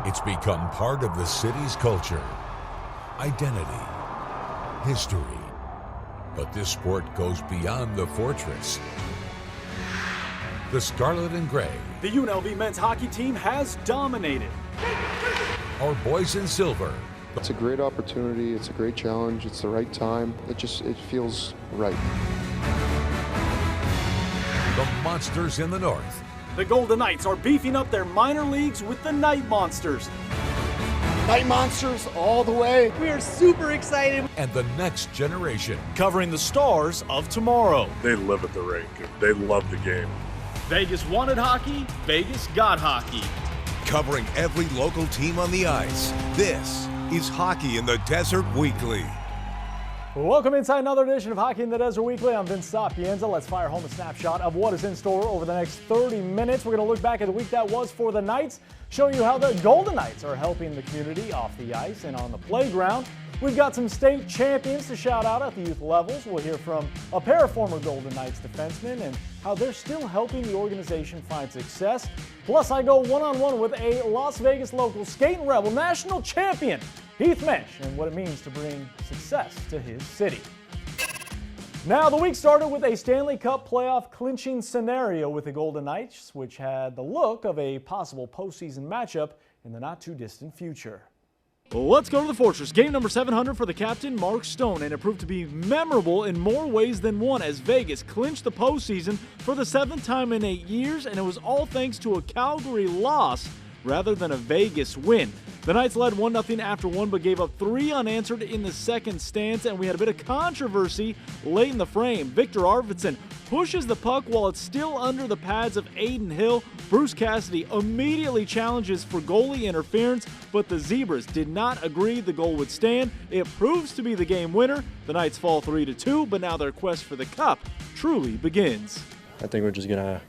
It's become part of the city's culture, identity, history. But this sport goes beyond the fortress. The Scarlet and Gray. The UNLV men's hockey team has dominated. Our boys in silver. It's a great opportunity. It's a great challenge. It's the right time. It feels right. The Monsters in the north. The Golden Knights are beefing up their minor leagues with the Night Monsters. Night Monsters all the way. We are super excited. And the next generation. Covering the stars of tomorrow. They live at the rink. They love the game. Vegas wanted hockey. Vegas got hockey. Covering every local team on the ice. This is Hockey in the Desert Weekly. Welcome inside another edition of Hockey in the Desert Weekly. I'm Vince Sapienza. Let's fire home a snapshot of what is in store over the next 30 minutes. We're going to look back at the week that was for the Knights, show you how the Golden Knights are helping the community off the ice and on the playground. We've got some state champions to shout out at the youth levels. We'll hear from a pair of former Golden Knights defensemen and how they're still helping the organization find success. Plus, I go one-on-one with a Las Vegas local skating rebel national champion, Heath, and what it means to bring success to his city. Now, the week started with a Stanley Cup playoff clinching scenario with the Golden Knights, which had the look of a possible postseason matchup in the not-too-distant future. Let's go to the Fortress. Game number 700 for the captain, Mark Stone, and it proved to be memorable in more ways than one as Vegas clinched the postseason for the 7th time in 8 years, and it was all thanks to a Calgary loss rather than a Vegas win. The Knights led 1-0 after one, but gave up 3 unanswered in the second stance, and we had a bit of controversy late in the frame. Victor Arvidsson pushes the puck while it's still under the pads of Adin Hill. Bruce Cassidy immediately challenges for goalie interference, but the Zebras did not agree the goal would stand. It proves to be the game winner. The Knights fall 3-2, but now their quest for the cup truly begins. I think we're just going to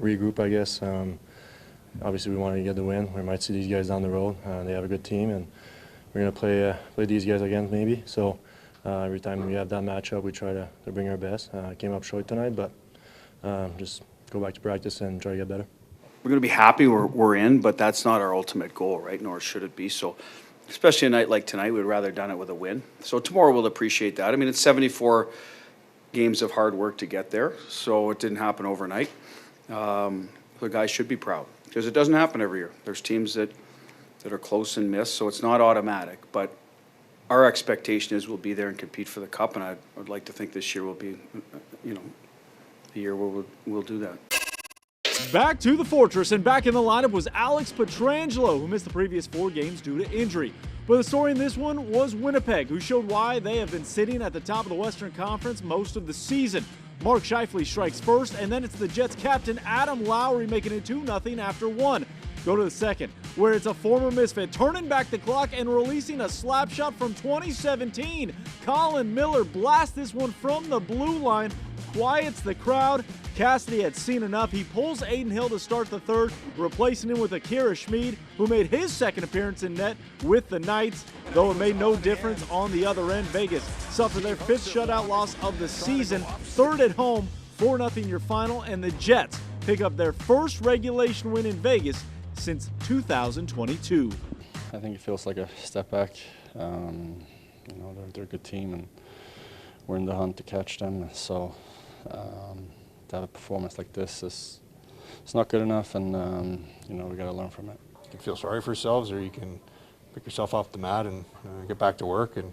regroup, I guess. Obviously, we want to get the win. We might see these guys down the road. They have a good team, and we're going to play these guys again, maybe. So every time we have that matchup, we try to bring our best. Came up short tonight, but just go back to practice and try to get better. We're going to be happy we're in, but that's not our ultimate goal, right? Nor should it be. So, especially a night like tonight, we'd rather done it with a win. So tomorrow we'll appreciate that. I mean, it's 74 games of hard work to get there, so it didn't happen overnight. The guys should be proud, because it doesn't happen every year. There's teams that are close and miss, so it's not automatic. But our expectation is we'll be there and compete for the cup, and I'd like to think this year will be, the year where we'll do that. Back to the Fortress, and back in the lineup was Alex Pietrangelo, who missed the previous 4 games due to injury. But the story in this one was Winnipeg, who showed why they have been sitting at the top of the Western Conference most of the season. Mark Scheifele strikes first, and then it's the Jets captain Adam Lowry making it 2-0 after 1. Go to the second, where it's a former misfit turning back the clock and releasing a slap shot from 2017. Colin Miller blasts this one from the blue line, quiets the crowd. Cassidy had seen enough. He pulls Adin Hill to start the third, replacing him with Akira Schmid, who made his second appearance in net with the Knights. Though it made no difference on the other end, Vegas suffered their 5th shutout loss of the season, 3rd at home, 4-0 your final, and the Jets pick up their first regulation win in Vegas since 2022. I think it feels like a step back. They're a good team, and we're in the hunt to catch them. So to have a performance like this it's not good enough, and we got to learn from it. You can feel sorry for yourselves, or you can pick yourself off the mat and get back to work and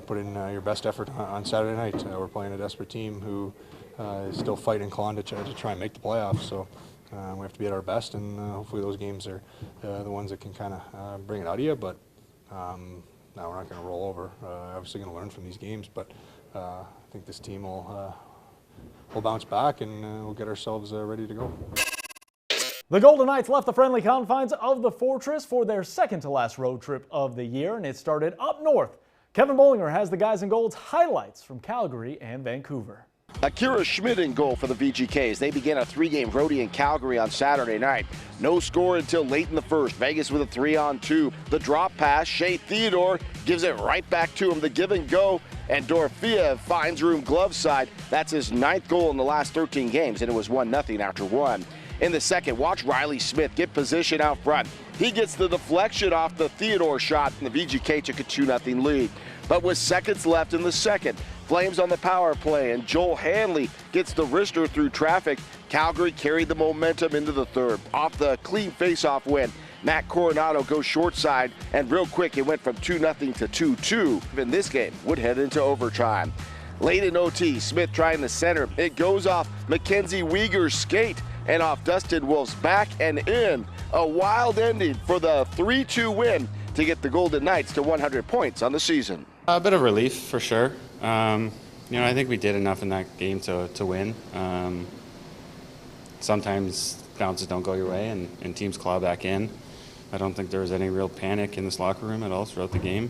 put in your best effort on Saturday night. We're playing a desperate team who is still fighting clawing to try and make the playoffs. So we have to be at our best, and hopefully those games are the ones that can kind of bring it out of you. But no, we're not going to roll over. Obviously going to learn from these games, but I think this team will bounce back, and we'll get ourselves ready to go. The Golden Knights left the friendly confines of the Fortress for their second-to-last road trip of the year, and it started up north. Kevin Bollinger has the Guys in Gold's highlights from Calgary and Vancouver. Akira Schmid in goal for the VGKs. They began a 3-game roadie in Calgary on Saturday night. No score until late in the first. Vegas with a 3-on-2. The drop pass, Shea Theodore gives it right back to him. The give and go, and Dorofeev finds room glove side. That's his 9th goal in the last 13 games, and it was 1-0 after 1. In the second, watch Riley Smith get position out front. He gets the deflection off the Theodore shot, and the VGK took a 2-0 lead. But with seconds left in the second, Flames on the power play, and Joel Hanley gets the wrister through traffic. Calgary carried the momentum into the third. Off the clean face-off win, Matt Coronado goes short side, and real quick it went from 2-0 to 2-2. In this game would head into overtime. Late in OT, Smith trying to center. It goes off Mackenzie Weeger's skate and off Dustin Wolf's back and in. A wild ending for the 3-2 win to get the Golden Knights to 100 points on the season. A bit of relief for sure. I think we did enough in that game to win. Sometimes bounces don't go your way and teams claw back in. I don't think there was any real panic in this locker room at all throughout the game.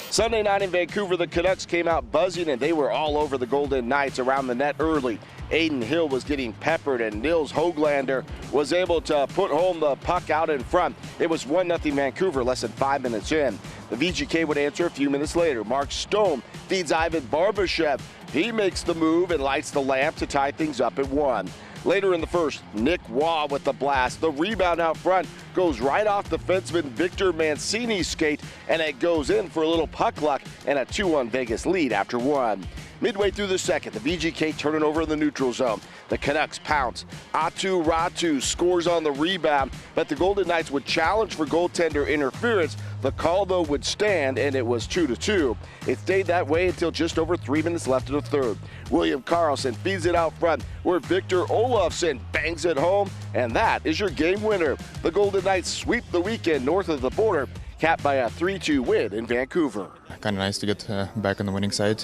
Sunday night in Vancouver, the Canucks came out buzzing, and they were all over the Golden Knights around the net early. Aiden Hill was getting peppered, and Nils Höglander was able to put home the puck out in front. It was 1-0 Vancouver less than 5 minutes in. The VGK would answer a few minutes later. Mark Stone feeds Ivan Barbashev. He makes the move and lights the lamp to tie things up at 1. Later in the first, Nick Waugh with the blast. The rebound out front goes right off defenseman Victor Mancini's skate, and it goes in for a little puck luck and a 2-1 Vegas lead after 1. Midway through the second, the VGK turning over in the neutral zone. The Canucks pounce. Atu Ratu scores on the rebound, but the Golden Knights would challenge for goaltender interference. The call, though, would stand, and it was 2-2. It stayed that way until just over 3 minutes left in the third. William Karlsson feeds it out front, where Victor Olofsson bangs it home, and that is your game winner. The Golden Knights sweep the weekend north of the border, capped by a 3-2 win in Vancouver. Kind of nice to get back on the winning side.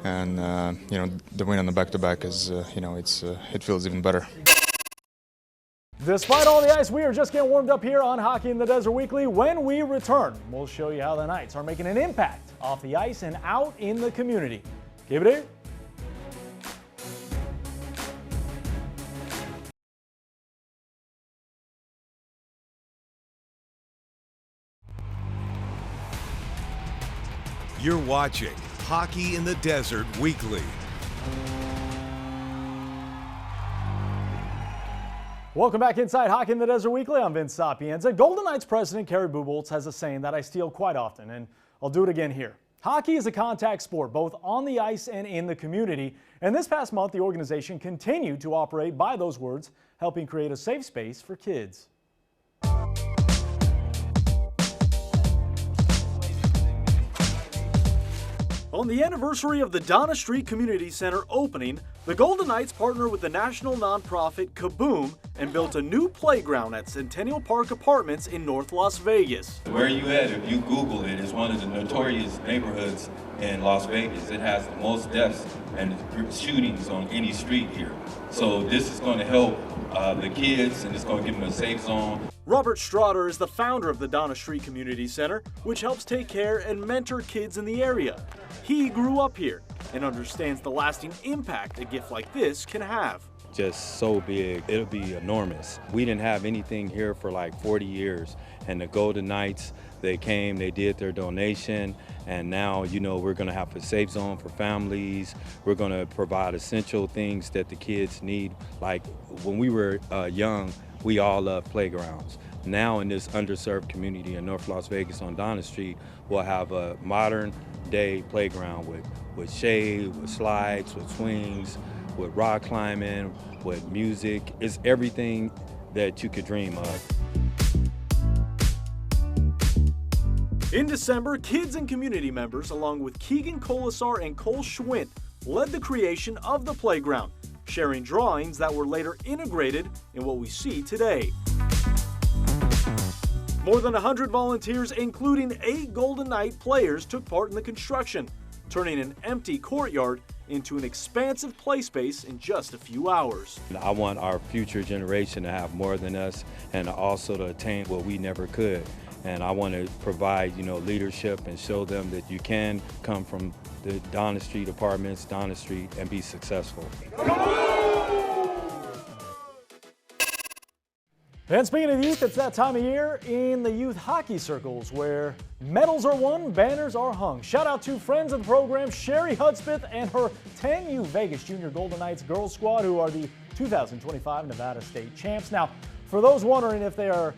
And, the win on the back-to-back is, it feels even better. Despite all the ice, we are just getting warmed up here on Hockey in the Desert Weekly. When we return, we'll show you how the Knights are making an impact off the ice and out in the community. Keep it here. You're watching Hockey in the Desert Weekly. Welcome back inside Hockey in the Desert Weekly. I'm Vince Sapienza. Golden Knights president Kerry Bubolz has a saying that I steal quite often, and I'll do it again here. Hockey is a contact sport, both on the ice and in the community. And this past month, the organization continued to operate by those words, helping create a safe space for kids. On the anniversary of the Donna Street Community Center opening, the Golden Knights partnered with the national nonprofit Kaboom and built a new playground at Centennial Park Apartments in North Las Vegas. Where you at, if you Google it, it's one of the notorious neighborhoods in Las Vegas. It has the most deaths and shootings on any street here. So this is going to help the kids, and it's going to give them a safe zone. Robert Strader is the founder of the Donna Street Community Center, which helps take care and mentor kids in the area. He grew up here and understands the lasting impact a gift like this can have. Just so big, it'll be enormous. We didn't have anything here for like 40 years, and the Golden Knights, they came, they did their donation, and now, we're gonna have a safe zone for families. We're gonna provide essential things that the kids need. Like when we were young, we all loved playgrounds. Now in this underserved community in North Las Vegas on Donna Street, we'll have a modern day playground with shade, with slides, with swings, with rock climbing, with music. It's everything that you could dream of. In December, kids and community members, along with Keegan Colasar and Cole Schwint, led the creation of the playground, sharing drawings that were later integrated in what we see today. More than 100 volunteers, including 8 Golden Knight players, took part in the construction, turning an empty courtyard into an expansive play space in just a few hours. I want our future generation to have more than us and also to attain what we never could. And I want to provide, leadership and show them that you can come from the Donna Street apartments, Donna Street, and be successful. And speaking of youth, it's that time of year in the youth hockey circles where medals are won, banners are hung. Shout out to friends of the program, Sherry Hudspeth and her 10U Vegas Junior Golden Knights girls squad, who are the 2025 Nevada State champs. Now, for those wondering if they are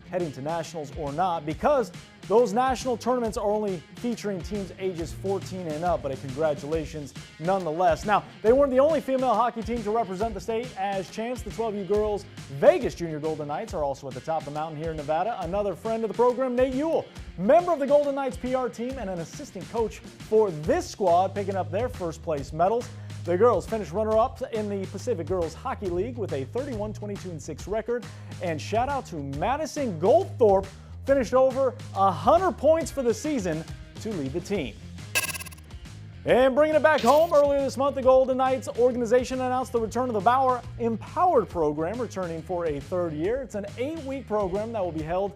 heading to nationals or not, because those national tournaments are only featuring teams ages 14 and up, but a congratulations nonetheless. Now, they weren't the only female hockey team to represent the state as champs. The 12U girls Vegas Junior Golden Knights are also at the top of the mountain here in Nevada. Another friend of the program, Nate Ewell, member of the Golden Knights PR team and an assistant coach for this squad, picking up their first place medals. The girls finished runner-up in the Pacific Girls Hockey League with a 31-22-6 record. And shout out to Madison Goldthorpe, finished over 100 points for the season to lead the team. And bringing it back home, earlier this month, the Golden Knights organization announced the return of the Bauer Empowered program, returning for a third year. It's an 8-week program that will be held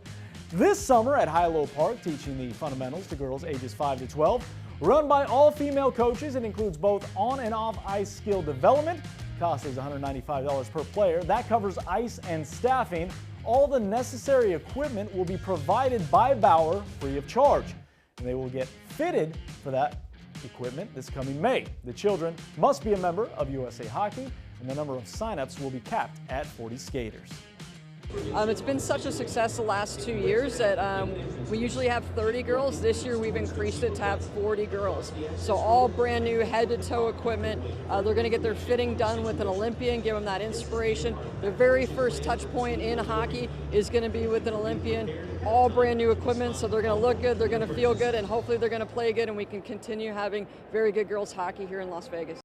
this summer at Hilo Park, teaching the fundamentals to girls ages 5 to 12. Run by all female coaches, it includes both on and off ice skill development. Cost is $195 per player. That covers ice and staffing. All the necessary equipment will be provided by Bauer free of charge, and they will get fitted for that equipment this coming May. The children must be a member of USA Hockey, and the number of signups will be capped at 40 skaters. It's been such a success the last 2 years that we usually have 30 girls. This year we've increased it to have 40 girls. So all brand new head-to-toe equipment. They're going to get their fitting done with an Olympian, give them that inspiration. Their very first touch point in hockey is going to be with an Olympian. All brand new equipment, so they're going to look good, they're going to feel good, and hopefully they're going to play good, and we can continue having very good girls hockey here in Las Vegas.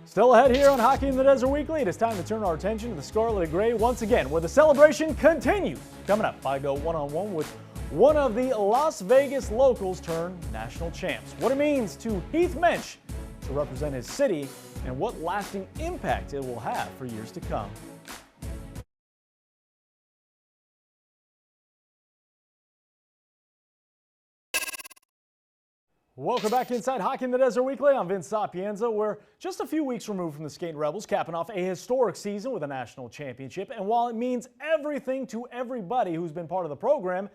Still ahead here on Hockey in the Desert Weekly, it is time to turn our attention to the Scarlet and Gray once again, where the celebration continues. Coming up, I go one-on-one with one of the Las Vegas locals turned national champs. What it means to Heath Mensch to represent his city and what lasting impact it will have for years to come. Welcome back inside Hockey in the Desert Weekly. I'm Vince Sapienza. We're just a few weeks removed from the Skating Rebels, capping off a historic season with a national championship. And while it means everything to everybody who's been part of the program,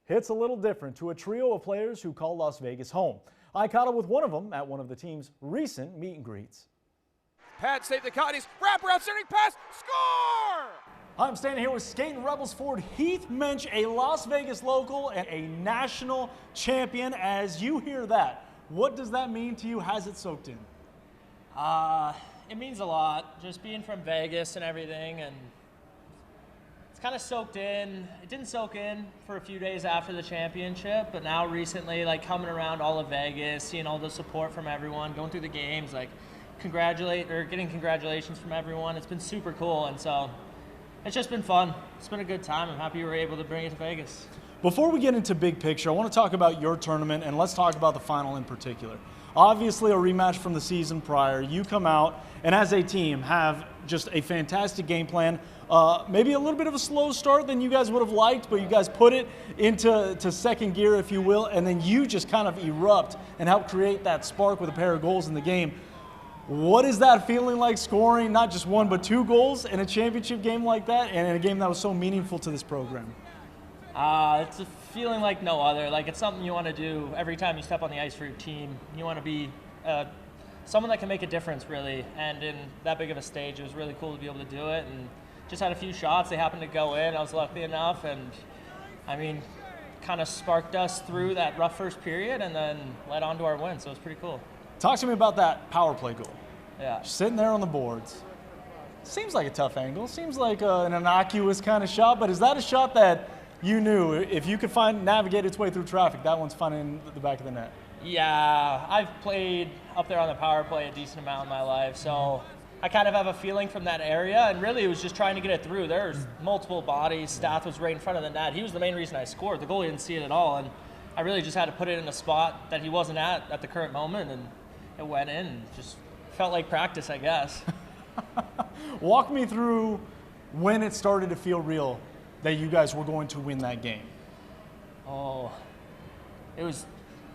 it's a little different to a trio of players who call Las Vegas home. I caught up with one of them at one of the team's recent meet and greets. Pad save the Cotties, wrap around, centering pass, score! I'm standing here with Skating Rebels forward Heath Mensch, a Las Vegas local and a national champion. As you hear that, what does that mean to you? Has it soaked in? It means a lot, just being from Vegas and everything, and it's kind of soaked in. It didn't soak in for a few days after the championship, but now recently, like coming around all of Vegas, seeing all the support from everyone, going through the games, like getting congratulations from everyone. It's been super cool, and so it's just been fun. It's been a good time. I'm happy we were able to bring it to Vegas. Before we get into big picture, I want to talk about your tournament, and let's talk about the final in particular. Obviously, a rematch from the season prior. You come out and as a team have just a fantastic game plan. Maybe a little bit of a slow start than you guys would have liked, but you guys put it into second gear, if you will, and then you just kind of erupt and help create that spark with a pair of goals in the game. What is that feeling like, scoring not just one but two goals in a championship game like that, and in a game that was so meaningful to this program? It's a feeling like no other. Like, it's something you want to do every time you step on the ice for your team. You want to be someone that can make a difference, really. And in that big of a stage, it was really cool to be able to do it. And just had a few shots. They happened to go in. I was lucky enough. And, I mean, kind of sparked us through that rough first period and then led on to our win. So it was pretty cool. Talk to me about that power play goal. Yeah. Sitting there on the boards. Seems like a tough angle. Seems like an innocuous kind of shot. But is that a shot that you knew if you could navigate its way through traffic, that one's finding the back of the net? Yeah, I've played up there on the power play a decent amount in my life, so I kind of have a feeling from that area, and really it was just trying to get it through. There's multiple bodies. Stath was right in front of the net. He was the main reason I scored. The goalie didn't see it at all, and I really just had to put it in a spot that he wasn't at the current moment, and it went in. And just felt like practice, I guess. Walk me through when it started to feel real that you guys were going to win that game. Oh, it was,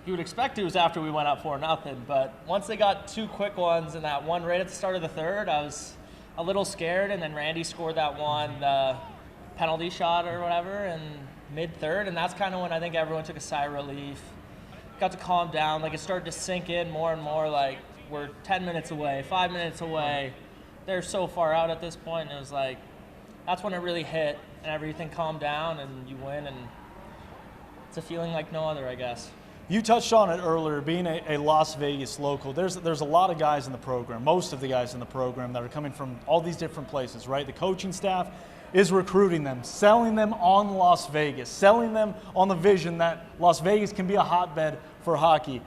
you would expect it was after we went up 4-0, but once they got two quick ones and that one right at the start of the third, I was a little scared, and then Randy scored that one penalty shot or whatever in mid-third, and that's kind of when I think everyone took a sigh of relief. Got to calm down, like it started to sink in more and more, like we're 10 minutes away, 5 minutes away. they're so far out at this point, and it was like, that's when it really hit and everything calmed down and you win, and it's a feeling like no other, I guess. You touched on it earlier, being a Las Vegas local. There's a lot of guys in the program, most of the guys in the program that are coming from all these different places, right? The coaching staff is recruiting them, selling them on Las Vegas, selling them on the vision that Las Vegas can be a hotbed for hockey.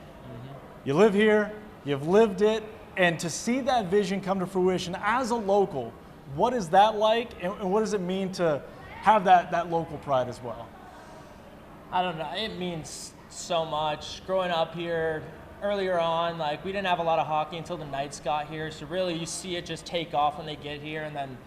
You live here, you've lived it, and to see that vision come to fruition as a local, what is that like, and what does it mean to have that local pride as well? I don't know. It means so much. Growing up here, earlier on, like, we didn't have a lot of hockey until the Knights got here, so really you see it just take off when they get here, and then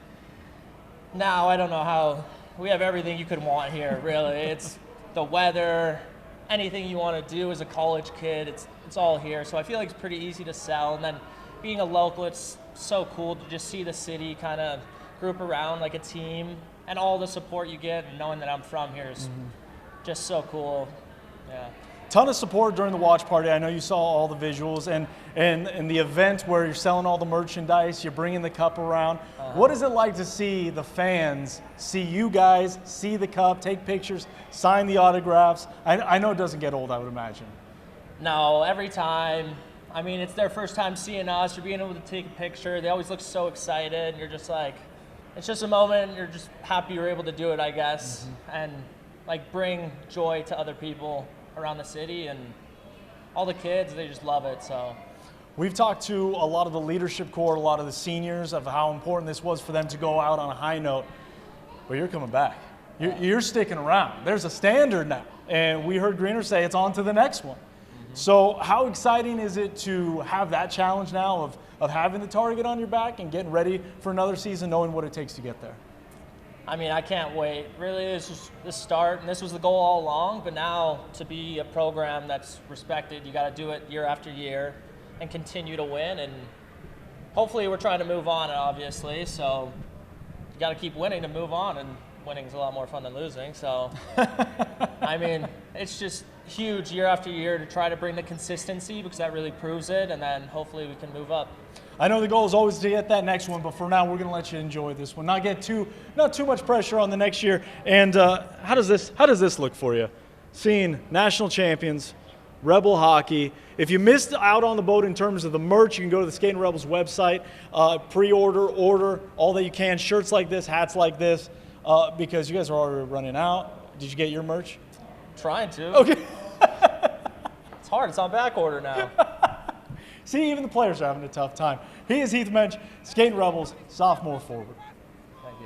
now I don't know how, we have everything you could want here, really. It's the weather, anything you want to do as a college kid, it's all here. So I feel like it's pretty easy to sell, and then being a local, it's so cool to just see the city kind of group around like a team, and all the support you get, and knowing that I'm from here is just so cool. Yeah. Ton of support during the watch party. I know you saw all the visuals, and the event where you're selling all the merchandise, you're bringing the cup around. What is it like to see the fans see you guys, see the cup, take pictures, sign the autographs? I know it doesn't get old, I would imagine. No, every time. I mean, it's their first time seeing us, or being able to take a picture. They always look so excited, and you're just like, it's just a moment. You're just happy you're able to do it, I guess, and like bring joy to other people around the city, and all the kids, they just love it. So we've talked to a lot of the leadership core, a lot of the seniors, of how important this was for them to go out on a high note. But you're coming back. You're sticking around. There's a standard now, and we heard Greener say it's on to the next one. So how exciting is it to have that challenge now of having the target on your back and getting ready for another season, knowing what it takes to get there? I mean, I can't wait. Really, this was the start, and this was the goal all along. But now, to be a program that's respected, you got to do it year after year and continue to win. And hopefully, we're trying to move on, obviously. So you got to keep winning to move on, and winning is a lot more fun than losing. So, I mean, it's just huge year after year to try to bring the consistency, because that really proves it, and then hopefully we can move up. I know the goal is always to get that next one, but for now we're going to let you enjoy this one. Not too much pressure on the next year. And how does this look for you? Seeing national champions, Rebel hockey. If you missed out on the boat in terms of the merch, you can go to the Skating Rebels website, pre-order, order all that you can. Shirts like this, hats like this, because you guys are already running out. Did you get your merch? Trying to. Okay. It's hard. It's on back order now. See, even the players are having a tough time. He is Heath Mensch, Skating Rebels, sophomore forward. Thank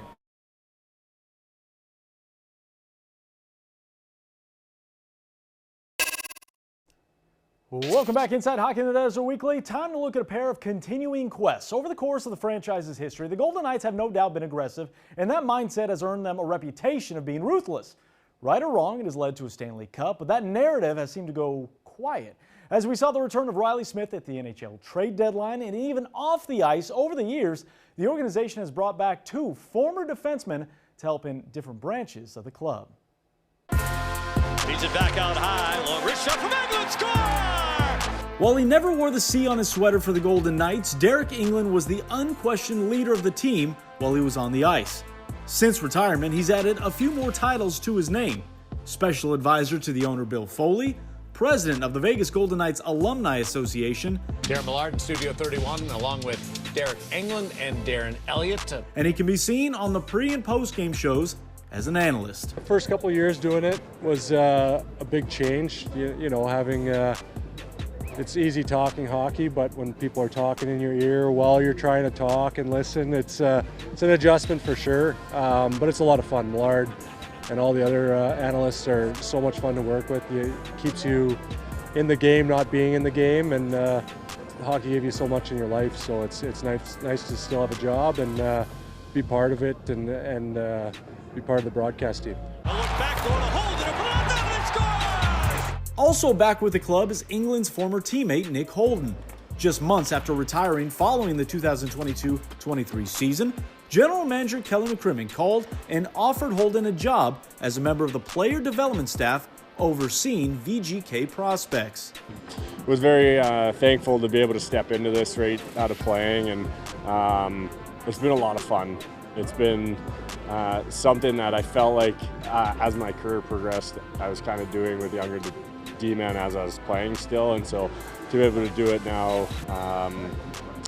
you. Welcome back inside Hockey in the Desert Weekly. Time to look at a pair of continuing quests. Over the course of the franchise's history, the Golden Knights have no doubt been aggressive, and that mindset has earned them a reputation of being ruthless. Right or wrong, it has led to a Stanley Cup, but that narrative has seemed to go quiet. As we saw the return of Riley Smith at the NHL trade deadline, and even off the ice over the years, the organization has brought back 2 former defensemen to help in different branches of the club. He's it back out high. Long wrist shot from Engelland. Score! While he never wore the C on his sweater for the Golden Knights, Derek Engelland was the unquestioned leader of the team while he was on the ice. Since retirement, he's added a few more titles to his name. Special advisor to the owner Bill Foley, president of the Vegas Golden Knights Alumni Association. Darren Millard in Studio 31, along with Derek Engelland and Darren Elliott. And he can be seen on the pre- and post-game shows as an analyst. The first couple of years doing it was a big change. You know, having it's easy talking hockey, but when people are talking in your ear while you're trying to talk and listen, it's an adjustment for sure. But it's a lot of fun. Millard and all the other analysts are so much fun to work with. It keeps you in the game, not being in the game, and hockey gave you so much in your life, so it's nice to still have a job and be part of it and be part of the broadcast team. Also back with the club is England's former teammate Nick Holden. Just months after retiring following the 2022-23 season, General Manager Kelly McCrimmon called and offered Holden a job as a member of the player development staff overseeing VGK prospects. Was very thankful to be able to step into this right out of playing, and It's been a lot of fun. It's been something that I felt like as my career progressed, I was kind of doing with younger D-men as I was playing still, and so to be able to do it now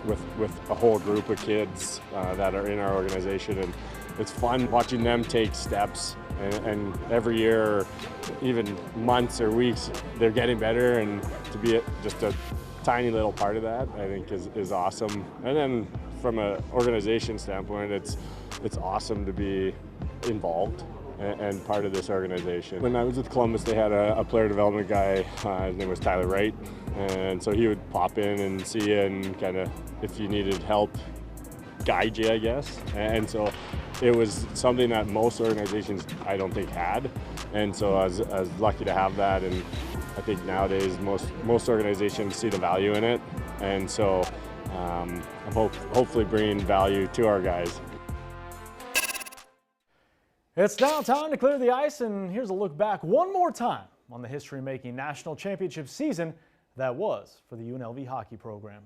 with a whole group of kids that are in our organization, and it's fun watching them take steps, and every year, even months or weeks, they're getting better, and to be just a tiny little part of that, I think is awesome. And then from an organization standpoint, it's awesome to be involved and part of this organization. When I was with Columbus, they had a player development guy, his name was Tyler Wright, and so he would pop in and see you and kind of, if you needed help, guide you, I guess. And so it was something that most organizations I don't think had, and so I was lucky to have that, and I think nowadays most organizations see the value in it, and so I'm hopefully bringing value to our guys. It's now time to clear the ice, and here's a look back one more time on the history-making national championship season that was for the UNLV hockey program.